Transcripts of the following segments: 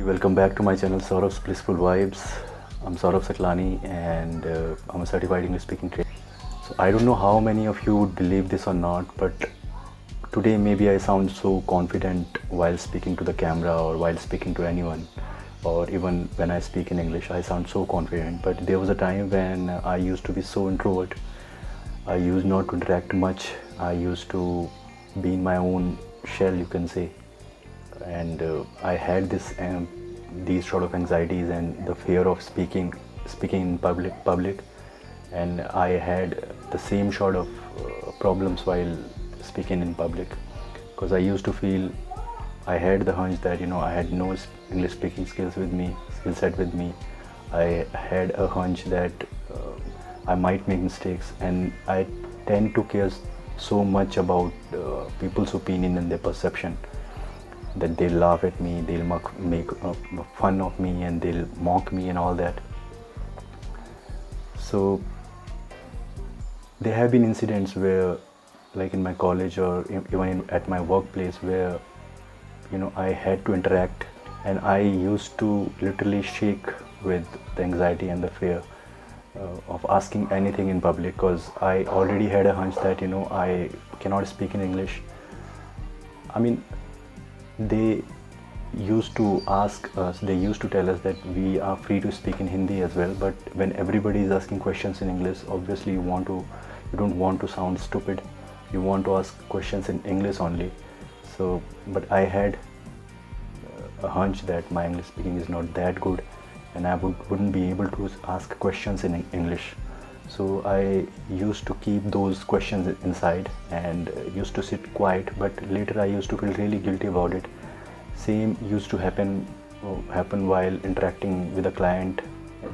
Welcome back to my channel Saurav's Blissful Vibes. I'm Saurav Saklani and I'm a certified English speaking trainer. So I don't know how many of you would believe this or not, but today maybe I sound so confident while speaking to the camera or while speaking to anyone, or even when I speak in English I sound so confident. But there was a time when I used to be so introvert. I used not to interact much. I used to be in my own shell, you can say, and I had these sort of anxieties and the fear of speaking in public, and I had the same sort of problems while speaking in public, because I used to feel, I had the hunch that I had no English speaking skill set with me. I had a hunch that I might make mistakes, and I tend to care so much about people's opinion and their perception, that they'll laugh at me, they'll make fun of me, and they'll mock me and all that. So there have been incidents where, like in my college or even at my workplace, where I had to interact, and I used to literally shake with the anxiety and the fear of asking anything in public, because I already had a hunch that I cannot speak in English. I mean, they used to ask us, they used to tell us that we are free to speak in Hindi as well, but when everybody is asking questions in English, obviously you don't want to sound stupid, you want to ask questions in English only. So, but I had a hunch that my English speaking is not that good, and I wouldn't be able to ask questions in English. So I used to keep those questions inside and used to sit quiet, but later I used to feel really guilty about it. Same used to happen while interacting with a client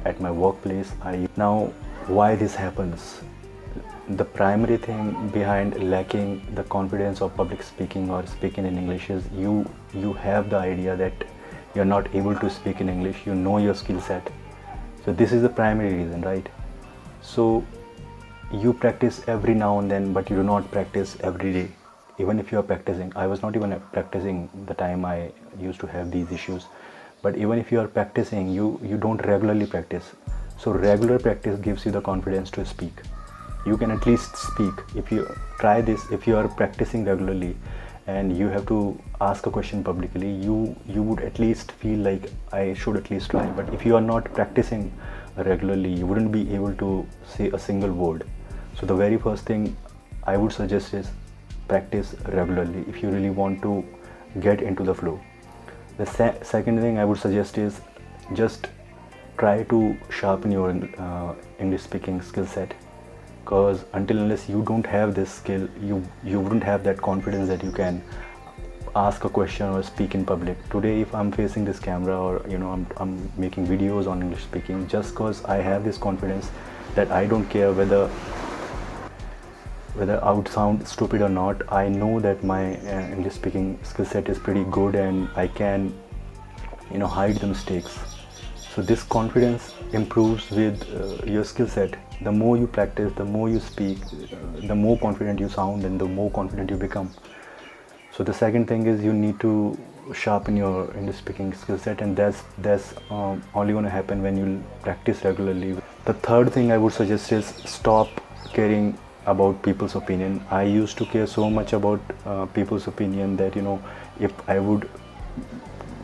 at my workplace. Now, why this happens? The primary thing behind lacking the confidence of public speaking or speaking in English is you have the idea that you're not able to speak in English, you know your skill set. So this is the primary reason, right? So you practice every now and then, but you do not practice every day. Even if you are practicing, I was not even practicing the time I used to have these issues, but even if you are practicing, you don't regularly practice. So regular practice gives you the confidence to speak. You can at least speak. If you try this, if you are practicing regularly and you have to ask a question publicly, you would at least feel like, I should at least try. But if you are not practicing regularly, you wouldn't be able to say a single word. So the very first thing I would suggest is practice regularly if you really want to get into the flow. The second thing I would suggest is just try to sharpen your English speaking skill set, because unless you don't have this skill, you wouldn't have that confidence that you can ask a question or speak in public. Today, if I'm facing this camera, or I'm making videos on English speaking, just because I have this confidence that I don't care whether I would sound stupid or not. I know that my English speaking skill set is pretty good, and I can hide the mistakes. So this confidence improves with your skill set. The more you practice, the more you speak, the more confident you sound, and the more confident you become. So the second thing is you need to sharpen your English speaking skill set, and that's only going to happen when you practice regularly. The third thing I would suggest is stop caring about people's opinion. I used to care so much about people's opinion that if I would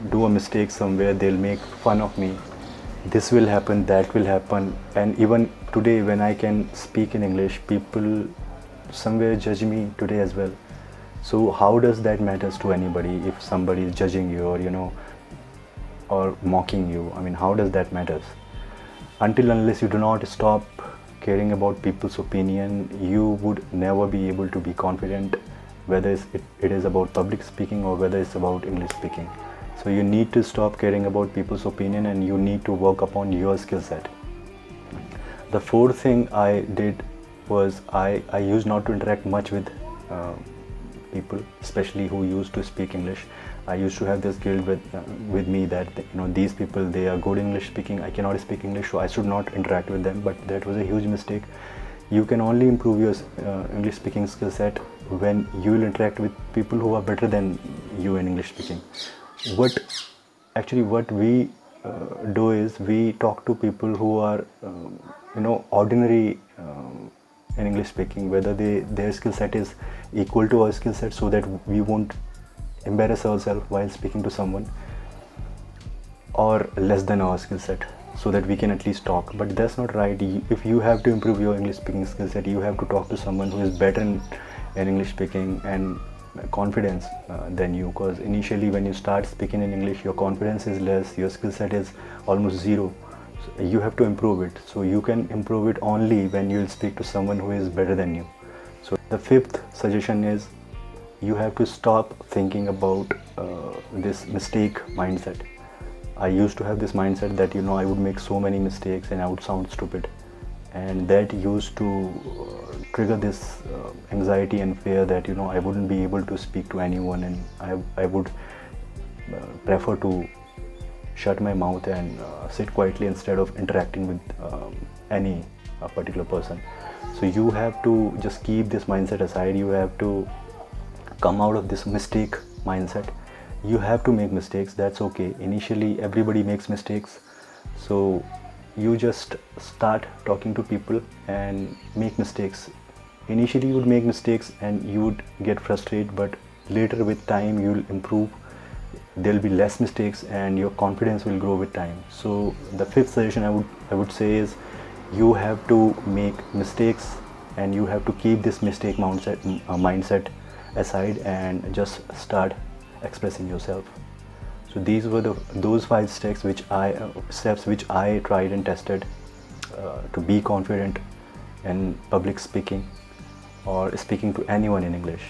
do a mistake somewhere, they'll make fun of me. This will happen, that will happen, and even today when I can speak in English, people somewhere judge me today as well. So how does that matters to anybody if somebody is judging you or mocking you? I mean, how does that matters? Unless you do not stop caring about people's opinion, you would never be able to be confident, whether it is about public speaking or whether it's about English speaking. So you need to stop caring about people's opinion, and you need to work upon your skill set. The fourth thing I did was I used not to interact much with people, especially who used to speak English. I used to have this guilt with me that these people, they are good English speaking, I cannot speak English, so I should not interact with them. But that was a huge mistake. You can only improve your English speaking skill set when you will interact with people who are better than you in English speaking. What actually what we do is we talk to people who are ordinary in English speaking, whether their skill set is equal to our skill set, so that we won't embarrass ourselves while speaking to someone, or less than our skill set, so that we can at least talk. But that's not right. If you have to improve your English speaking skill set, you have to talk to someone who is better in English speaking and confidence than you, because initially when you start speaking in English, your confidence is less, your skill set is almost zero. So you have to improve it. So you can improve it only when you will speak to someone who is better than you. So the fifth suggestion is, you have to stop thinking about this mistake mindset. I used to have this mindset that I would make so many mistakes and I would sound stupid, and that used to trigger this anxiety and fear that I wouldn't be able to speak to anyone, and I would prefer to shut my mouth and sit quietly instead of interacting with any particular person. So you have to just keep this mindset aside. You have to come out of this mistake mindset. You have to make mistakes, that's okay. Initially everybody makes mistakes, so you just start talking to people and make mistakes. Initially you would make mistakes and you would get frustrated, but later with time you will improve. There'll be less mistakes and your confidence will grow with time. So the fifth suggestion I would say is, you have to make mistakes and you have to keep this mistake mindset aside and just start expressing yourself. So these were those 5 steps which I tried and tested to be confident in public speaking or speaking to anyone in English.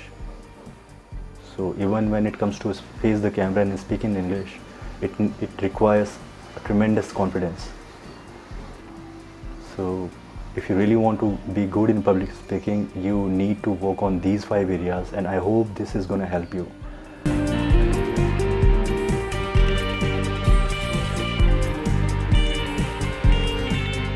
So even when it comes to face the camera and speak in English, it requires a tremendous confidence. So if you really want to be good in public speaking, you need to work on these 5 areas, and I hope this is going to help you.